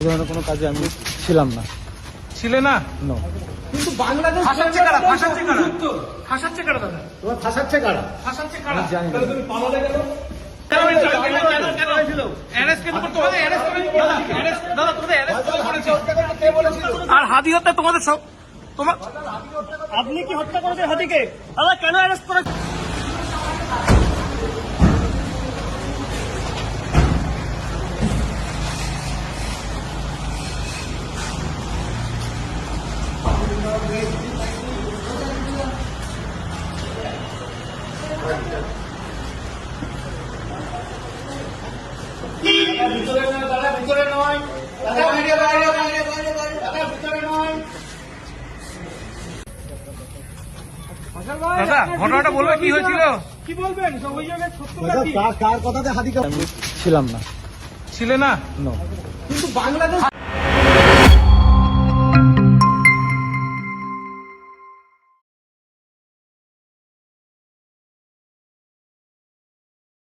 ধরনের কোনো কাজে আমি ছিলাম না। ছিলে না? নো। কিন্তু বাংলাদেশ ফাঁসাচ্ছে কারা? ফাঁসাচ্ছে কারা? ফাঁসাচ্ছে কারা দাদা? তোমার ফাঁসাচ্ছে কারা? ফাঁসাচ্ছে কারা? জানি না। তুমি পালালে কেন? অ্যারেস্ট কেন করতে হবে? অ্যারেস্ট করে দাদা তোমাদের অ্যারেস্ট করেছে। কে বলেছিল? আর হাদি হত্যা তোমাদের সব তোমার আপনি কি হত্যা করেছেন হাতিকে? দাদা কেন অ্যারেস্ট করে? ভিতরে নয় দাদা, ভিতরে নয় দাদা, বাইরে বাইরে বাইরে বাইরে বাইরে দাদা, ভিতরে নয়। দাদা ঘটনাটা বলবে কি হয়েছিল? কি বলবেন অভিযোগের সত্যতা কি? কার কথাতে হাতি আমি ছিলাম না। ছিলে না? নো। কিন্তু বাংলাদেশ